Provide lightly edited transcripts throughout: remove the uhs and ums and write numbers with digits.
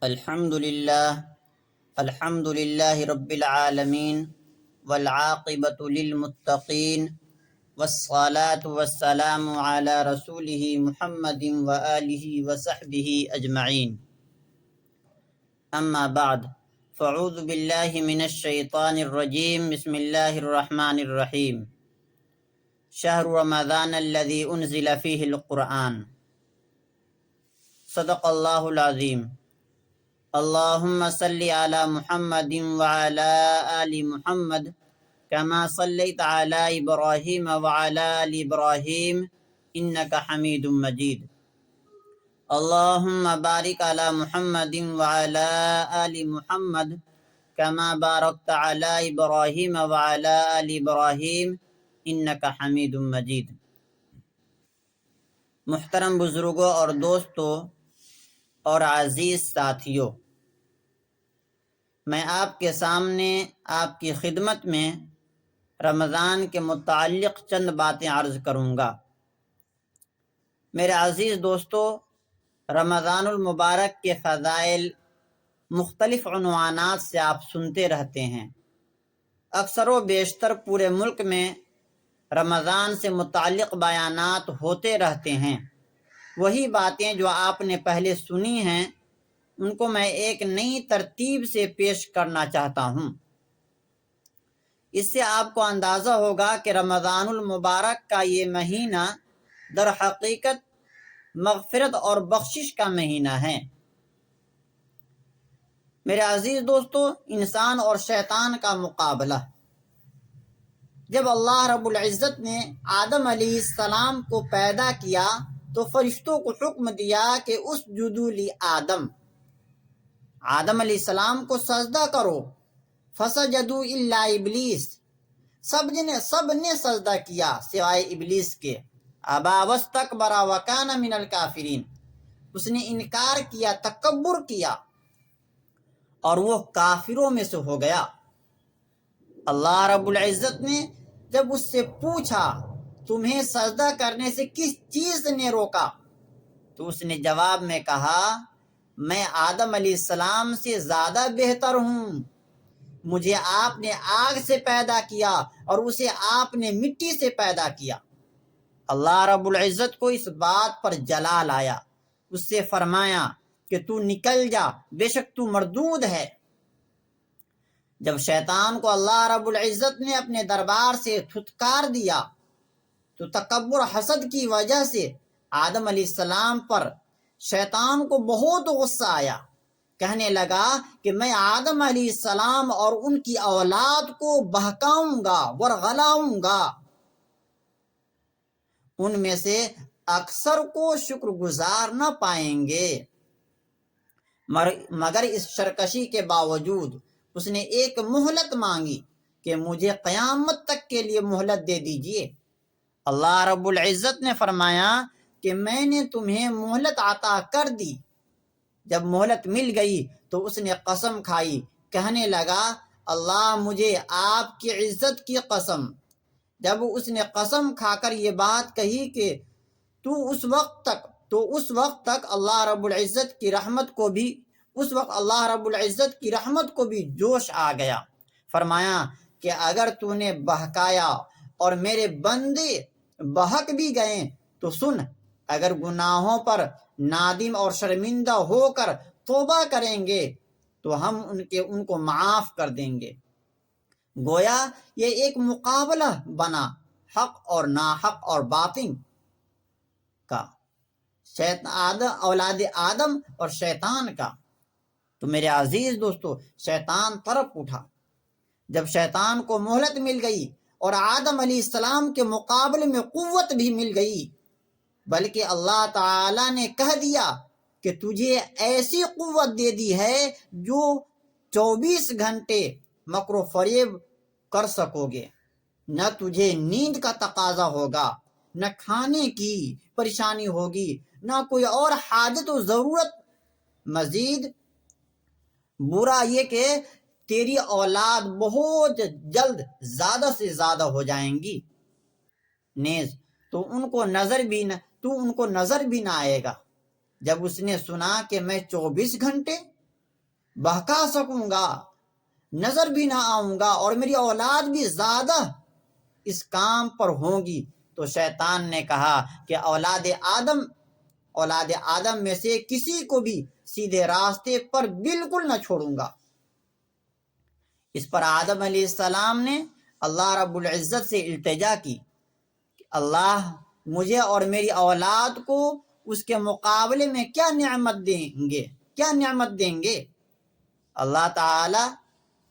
الحمد للہ رب العالمین والعاقبۃ للمتقین والصلاة والسلام علی رسولہ محمد وآلہ وصحبہ اجمعین، اما بعد فاعوذ باللہ من الشیطان الرجیم، بسم اللہ الرحمن الرحیم۔ شہر رمضان الذی انزل فیہ القرآن، صدق اللہ العظیم۔ اللہم صلی علی محمد وعلی آل محمد کما صلیت علی ابراہیم وعلی آل ابراہیم انک حمید مجید۔ اللہم بارک علی محمد وعلی آل محمد کما بارکت علی ابراہیم وعلی آل ابراہیم انک حمید مجید۔ محترم بزرگوں اور دوستوں اور عزیز ساتھیوں، میں آپ کے سامنے آپ کی خدمت میں رمضان کے متعلق چند باتیں عرض کروں گا۔ میرے عزیز دوستو، رمضان المبارک کے فضائل مختلف عنوانات سے آپ سنتے رہتے ہیں۔ اکثر و بیشتر پورے ملک میں رمضان سے متعلق بیانات ہوتے رہتے ہیں۔ وہی باتیں جو آپ نے پہلے سنی ہیں، ان کو میں ایک نئی ترتیب سے پیش کرنا چاہتا ہوں۔ اس سے آپ کو اندازہ ہوگا کہ رمضان المبارک کا یہ مہینہ در حقیقت مغفرت اور بخشش کا مہینہ ہے۔ میرے عزیز دوستو، انسان اور شیطان کا مقابلہ۔ جب اللہ رب العزت نے آدم علیہ السلام کو پیدا کیا تو فرشتوں کو حکم دیا کہ اسجدوا لآدم، آدم علیہ السلام کو سجدہ کرو۔ فسجدوا الا ابلیس، سب نے سجدہ کیا سوائے ابلیس کے۔ ابا واستکبر وکان من الکافرین، اس نے انکار کیا، تکبر کیا اور وہ کافروں میں سے ہو گیا۔ اللہ رب العزت نے جب اس سے پوچھا تمہیں سجدہ کرنے سے کس چیز نے روکا، تو اس نے جواب میں کہا میں آدم علیہ السلام سے زیادہ بہتر ہوں، مجھے آپ نے آگ سے پیدا کیا اور اسے آپ نے مٹی سے پیدا کیا۔ اللہ رب العزت کو اس بات پر جلال آیا، اس سے فرمایا کہ تو نکل جا، بے شک تو مردود ہے۔ جب شیطان کو اللہ رب العزت نے اپنے دربار سے دھتکار دیا تو تکبر حسد کی وجہ سے آدم علیہ السلام پر شیطان کو بہت غصہ آیا۔ کہنے لگا کہ میں آدم علیہ السلام اور ان کی اولاد کو بہکاؤں گا، ورغلاؤں گا۔ ان میں سے اکثر کو شکر گزار نہ پائیں گے۔ مگر اس سرکشی کے باوجود اس نے ایک مہلت مانگی کہ مجھے قیامت تک کے لیے مہلت دے دیجیے۔ اللہ رب العزت نے فرمایا کہ میں نے تمہیں مہلت عطا کر دی۔ جب مہلت مل گئی تو اس نے قسم کھائی، کہنے لگا اللہ مجھے آپ کی عزت کی قسم۔ جب اس نے قسم کھا کر یہ بات کہی کہ اس وقت تک اللہ رب العزت کی رحمت کو بھی جوش آ گیا۔ فرمایا کہ اگر تو نے بہکایا اور میرے بندے بہک بھی گئے تو سن، اگر گناہوں پر نادم اور شرمندہ ہو کر توبہ کریں گے تو ہم ان کو معاف کر دیں گے۔ گویا یہ ایک مقابلہ بنا حق اور ناحق اور باطن کا، اولاد آدم اور شیطان کا۔ تو میرے عزیز دوستو، شیطان طرف اٹھا۔ جب شیطان کو مہلت مل گئی اور آدم علیہ السلام کے مقابلے میں قوت بھی مل گئی، بلکہ اللہ تعالی نے کہہ دیا کہ تجھے ایسی قوت دے دی ہے جو 24 گھنٹے مکر و فریب کر سکو گے، نہ تجھے نیند کا تقاضا ہوگا، نہ کھانے کی پریشانی ہوگی، نہ کوئی اور حاجت و ضرورت۔ مزید برا یہ کہ تیری اولاد بہت جلد زیادہ سے زیادہ ہو جائیں گی، نیز تو ان کو نظر بھی نہ آئے گا۔ جب اس نے سنا کہ میں 24 گھنٹے بہکا سکوں گا، نظر بھی نہ آؤں گا، اور میری اولاد بھی زیادہ اس کام پر ہوں گی۔ تو شیطان نے کہا کہ اولاد آدم میں سے کسی کو بھی سیدھے راستے پر بالکل نہ چھوڑوں گا۔ اس پر آدم علیہ السلام نے اللہ رب العزت سے التجا کی، اللہ مجھے اور میری اولاد کو اس کے مقابلے میں کیا نعمت دیں گے؟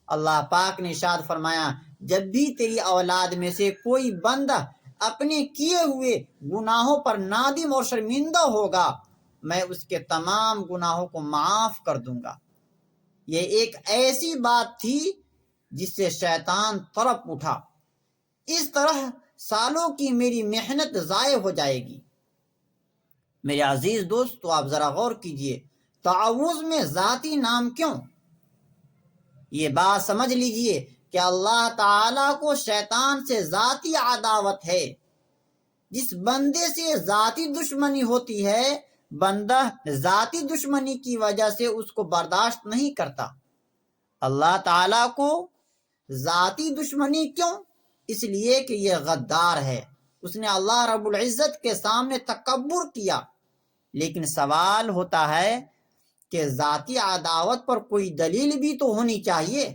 اللہ پاک نے ارشاد فرمایا، جب بھی تیری اولاد میں سے کوئی بندہ اپنے کیے ہوئے گناہوں پر نادم اور شرمندہ ہوگا، میں اس کے تمام گناہوں کو معاف کر دوں گا۔ یہ ایک ایسی بات تھی جس سے شیطان تڑپ اٹھا، اس طرح سالوں کی میری محنت ضائع ہو جائے گی۔ میرے عزیز دوست، تو آپ ذرا غور کیجئے، تعوذ میں ذاتی نام کیوں؟ یہ بات سمجھ لیجئے کہ اللہ تعالیٰ کو شیطان سے ذاتی عداوت ہے۔ جس بندے سے ذاتی دشمنی ہوتی ہے، بندہ ذاتی دشمنی کی وجہ سے اس کو برداشت نہیں کرتا۔ اللہ تعالیٰ کو ذاتی دشمنی کیوں؟ اس لیے کہ یہ غدار ہے، اس نے اللہ رب العزت کے سامنے تکبر کیا۔ لیکن سوال ہوتا ہے کہ ذاتی عداوت پر کوئی دلیل بھی تو ہونی چاہیے۔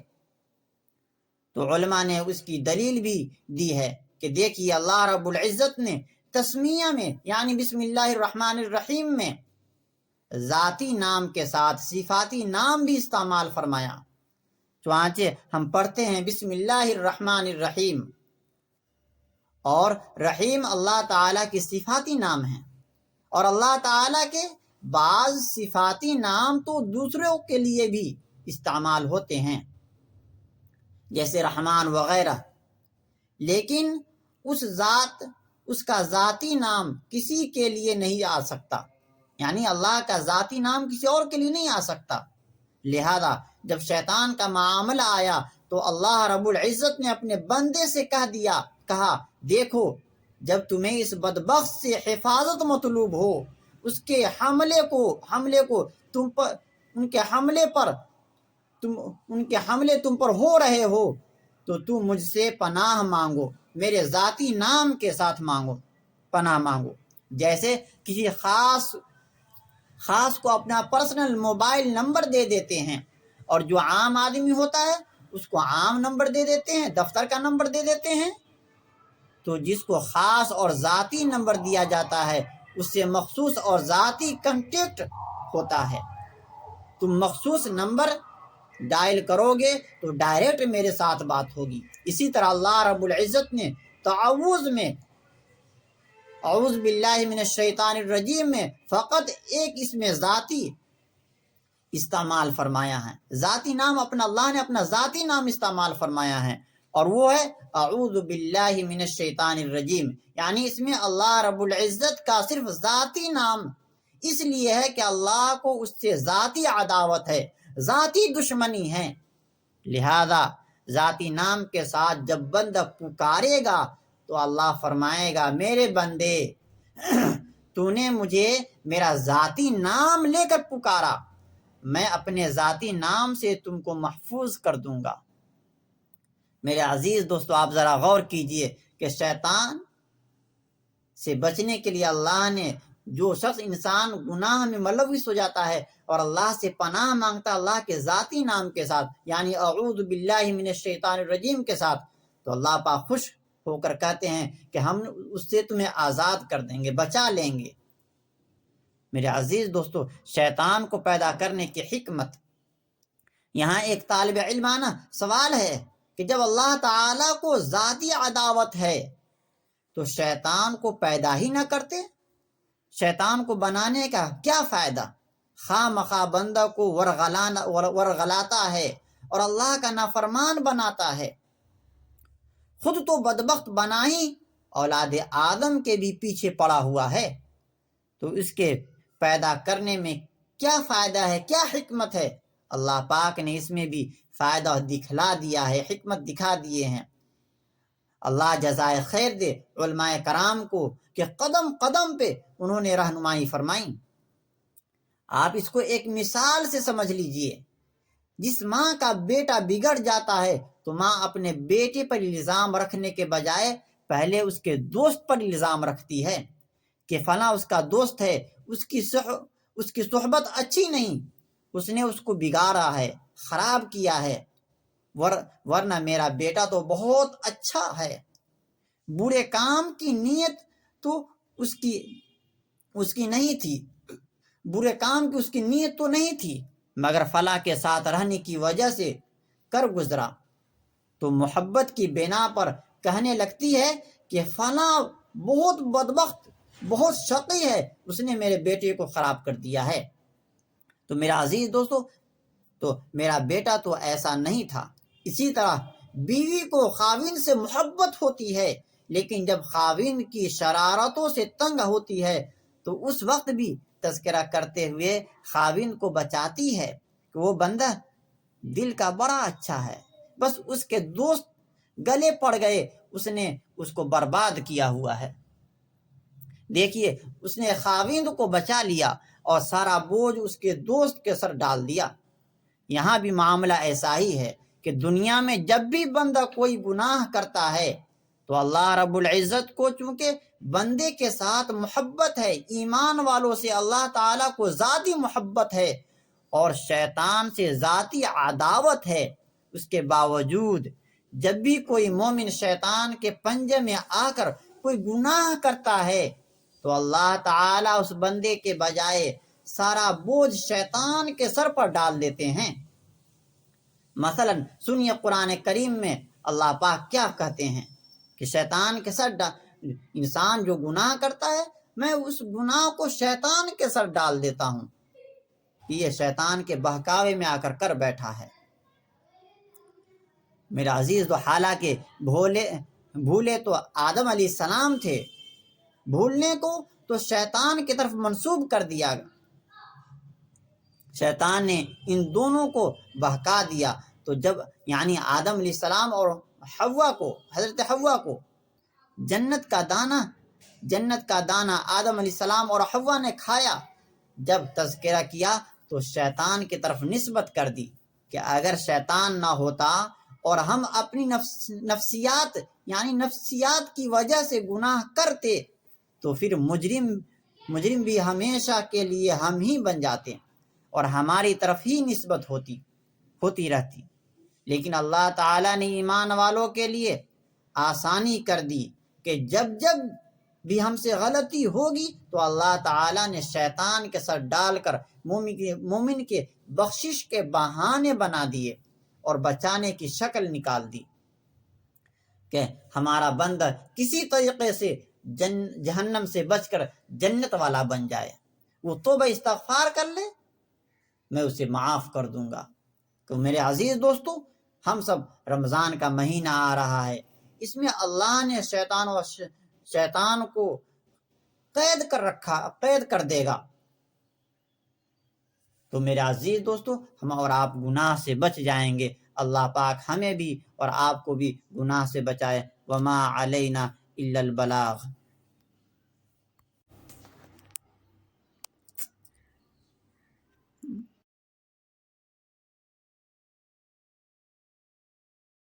تو علماء نے اس کی دلیل بھی دی ہے کہ دیکھیے، اللہ رب العزت نے تسمیہ میں یعنی بسم اللہ الرحمن الرحیم میں ذاتی نام کے ساتھ صفاتی نام بھی استعمال فرمایا۔ چنانچہ ہم پڑھتے ہیں بسم اللہ الرحمن الرحیم، اور رحیم اللہ تعالیٰ کی صفاتی نام ہیں، اور اللہ تعالیٰ کے بعض صفاتی نام تو دوسروں کے لیے بھی استعمال ہوتے ہیں، جیسے رحمان وغیرہ، لیکن اس کا ذاتی نام کسی کے لیے نہیں آ سکتا، یعنی اللہ کا ذاتی نام کسی اور کے لیے نہیں آ سکتا۔ لہذا جب شیطان کا معاملہ آیا تو اللہ رب العزت نے اپنے بندے سے کہا دیکھو، جب تمہیں اس بدبخت سے حفاظت مطلوب ہو، اس کے حملے کو ان کے حملے تم پر ہو رہے ہو، تو تم مجھ سے پناہ مانگو، میرے ذاتی نام کے ساتھ پناہ مانگو۔ جیسے کسی خاص کو اپنا پرسنل موبائل نمبر دے دیتے ہیں، اور جو عام آدمی ہوتا ہے اس کو عام نمبر دے دیتے ہیں، دفتر کا نمبر دے دیتے ہیں۔ تو جس کو خاص اور ذاتی نمبر دیا جاتا ہے، اس سے مخصوص اور ذاتی کنٹیکٹ ہوتا ہے۔ تم مخصوص نمبر ڈائل کرو گے تو ڈائریکٹ میرے ساتھ بات ہوگی۔ اسی طرح اللہ رب العزت نے تعوذ میں اعوذ باللہ من الشیطان الرجیم میں فقط ایک اسم ذاتی استعمال فرمایا ہے، ذاتی نام اللہ نے اپنا ذاتی نام استعمال فرمایا ہے، اور وہ ہے اعوذ باللہ من الشیطان الرجیم، یعنی اس میں اللہ رب العزت کا صرف ذاتی نام اس لیے ہے کہ اللہ کو اس سے ذاتی عداوت ہے، ذاتی دشمنی ہے۔ لہذا ذاتی نام کے ساتھ جب بندہ پکارے گا تو اللہ فرمائے گا، میرے بندے تو نے مجھے میرا ذاتی نام لے کر پکارا، میں اپنے ذاتی نام سے تم کو محفوظ کر دوں گا۔ میرے عزیز دوستو، آپ ذرا غور کیجئے کہ شیطان سے بچنے کے لیے اللہ نے جو شخص انسان گناہ میں ملوث ہو جاتا ہے اور اللہ سے پناہ مانگتا ہے اللہ کے ذاتی نام کے ساتھ، یعنی اعوذ باللہ من الشیطان الرجیم کے ساتھ، تو اللہ پاک خوش ہو کر کہتے ہیں کہ ہم اس سے تمہیں آزاد کر دیں گے، بچا لیں گے۔ میرے عزیز دوستو، شیطان کو پیدا کرنے کی حکمت، یہاں ایک طالب علمانہ سوال ہے کہ جب اللہ تعالیٰ کو ذاتی عداوت ہے تو شیطان کو پیدا ہی نہ کرتے؟ شیطان کو بنانے کا کیا فائدہ؟ خواہ مخواہ بندہ کو ورغلاتا ہے اور اللہ کا نافرمان بناتا ہے، خود تو بدبخت بنا ہی اولاد آدم کے بھی پیچھے پڑا ہوا ہے، تو اس کے پیدا کرنے میں کیا فائدہ ہے، کیا حکمت ہے؟ اللہ پاک نے اس میں بھی فائدہ دکھلا دیا ہے، حکمت دکھا دیے ہیں۔ اللہ جزائے خیر دے علماء کرام کو کہ قدم قدم پہ انہوں نے رہنمائی فرمائی۔ آپ اس کو ایک مثال سے سمجھ لیجئے جس ماں کا بیٹا بگڑ جاتا ہے تو ماں اپنے بیٹے پر الزام رکھنے کے بجائے پہلے اس کے دوست پر الزام رکھتی ہے کہ فلاں اس کا دوست ہے، اس کی صحبت اچھی نہیں، اس نے اس کو بگاڑا ہے، خراب کیا ہے، ورنہ میرا بیٹا تو بہت اچھا ہے۔ برے کام کی نیت تو اس کی نہیں تھی، برے کام کی اس کی نیت تو نہیں تھی، مگر فلاں کے ساتھ رہنے کی وجہ سے کر گزرا، تو محبت کی بنا پر کہنے لگتی ہے کہ فلاں بہت بدبخت، بہت شقی ہے، اس نے میرے بیٹے کو خراب کر دیا ہے۔ تو میرا عزیز دوستو، تو میرا بیٹا تو ایسا نہیں تھا۔ اسی طرح بیوی کو خاوند سے محبت ہوتی ہے، لیکن جب خاوند کی شرارتوں سے تنگ ہوتی ہے تو اس وقت بھی تذکرہ کرتے ہوئے خاوند کو بچاتی ہے کہ وہ بندہ دل کا بڑا اچھا ہے، بس اس کے دوست گلے پڑ گئے، اس نے اس کو برباد کیا ہوا ہے۔ دیکھیے، اس نے خاوند کو بچا لیا اور سارا بوجھ اس کے دوست کے سر ڈال دیا۔ یہاں بھی معاملہ ایسا ہی ہے کہ دنیا میں جب بھی بندہ کوئی گناہ کرتا ہے تو اللہ رب العزت کو چونکہ بندے کے ساتھ محبت ہے، ایمان والوں سے اللہ تعالیٰ کو ذاتی محبت ہے اور شیطان سے ذاتی عداوت ہے، اس کے باوجود جب بھی کوئی مومن شیطان کے پنجے میں آ کر کوئی گناہ کرتا ہے تو اللہ تعالیٰ اس بندے کے بجائے سارا بوجھ شیطان کے سر پر ڈال دیتے ہیں۔ مثلا سنیے قرآن کریم میں اللہ پاک کیا کہتے ہیں کہ شیطان کے سر انسان جو گناہ کرتا ہے، میں اس گناہ کو شیطان کے سر ڈال دیتا ہوں، یہ شیطان کے بہکاوے میں آ کر بیٹھا ہے۔ میرا عزیز، تو حالانکہ بھولے تو آدم علیہ السلام تھے، بھولنے کو تو شیطان کی طرف منسوب کر دیا، شیطان نے ان دونوں کو بہکا دیا۔ تو جب یعنی آدم علیہ السلام اور حضرت حوا کو جنت کا دانہ آدم علیہ السلام اور حوا نے کھایا، جب تذکرہ کیا تو شیطان کی طرف نسبت کر دی کہ اگر شیطان نہ ہوتا اور ہم اپنی نفسیات کی وجہ سے گناہ کرتے تو پھر مجرم بھی ہمیشہ کے لیے ہم ہی بن جاتے اور ہماری طرف ہی نسبت ہوتی رہتی۔ لیکن اللہ تعالیٰ نے ایمان والوں کے لیے آسانی کر دی کہ جب بھی ہم سے غلطی ہوگی تو اللہ تعالیٰ نے شیطان کے سر ڈال کر مومن کے بخشش کے بہانے بنا دیے اور بچانے کی شکل نکال دی کہ ہمارا بندہ کسی طریقے سے جہنم سے بچ کر جنت والا بن جائے، وہ توبہ استغفار کر لے، میں اسے معاف کر دوں گا۔ تو میرے عزیز دوستو، ہم سب رمضان کا مہینہ آ رہا ہے، اس میں اللہ نے شیطان کو قید کر دے گا۔ تو میرے عزیز دوستو، ہم اور آپ گناہ سے بچ جائیں گے۔ اللہ پاک ہمیں بھی اور آپ کو بھی گناہ سے بچائے۔ وما علینا الا البلاغ۔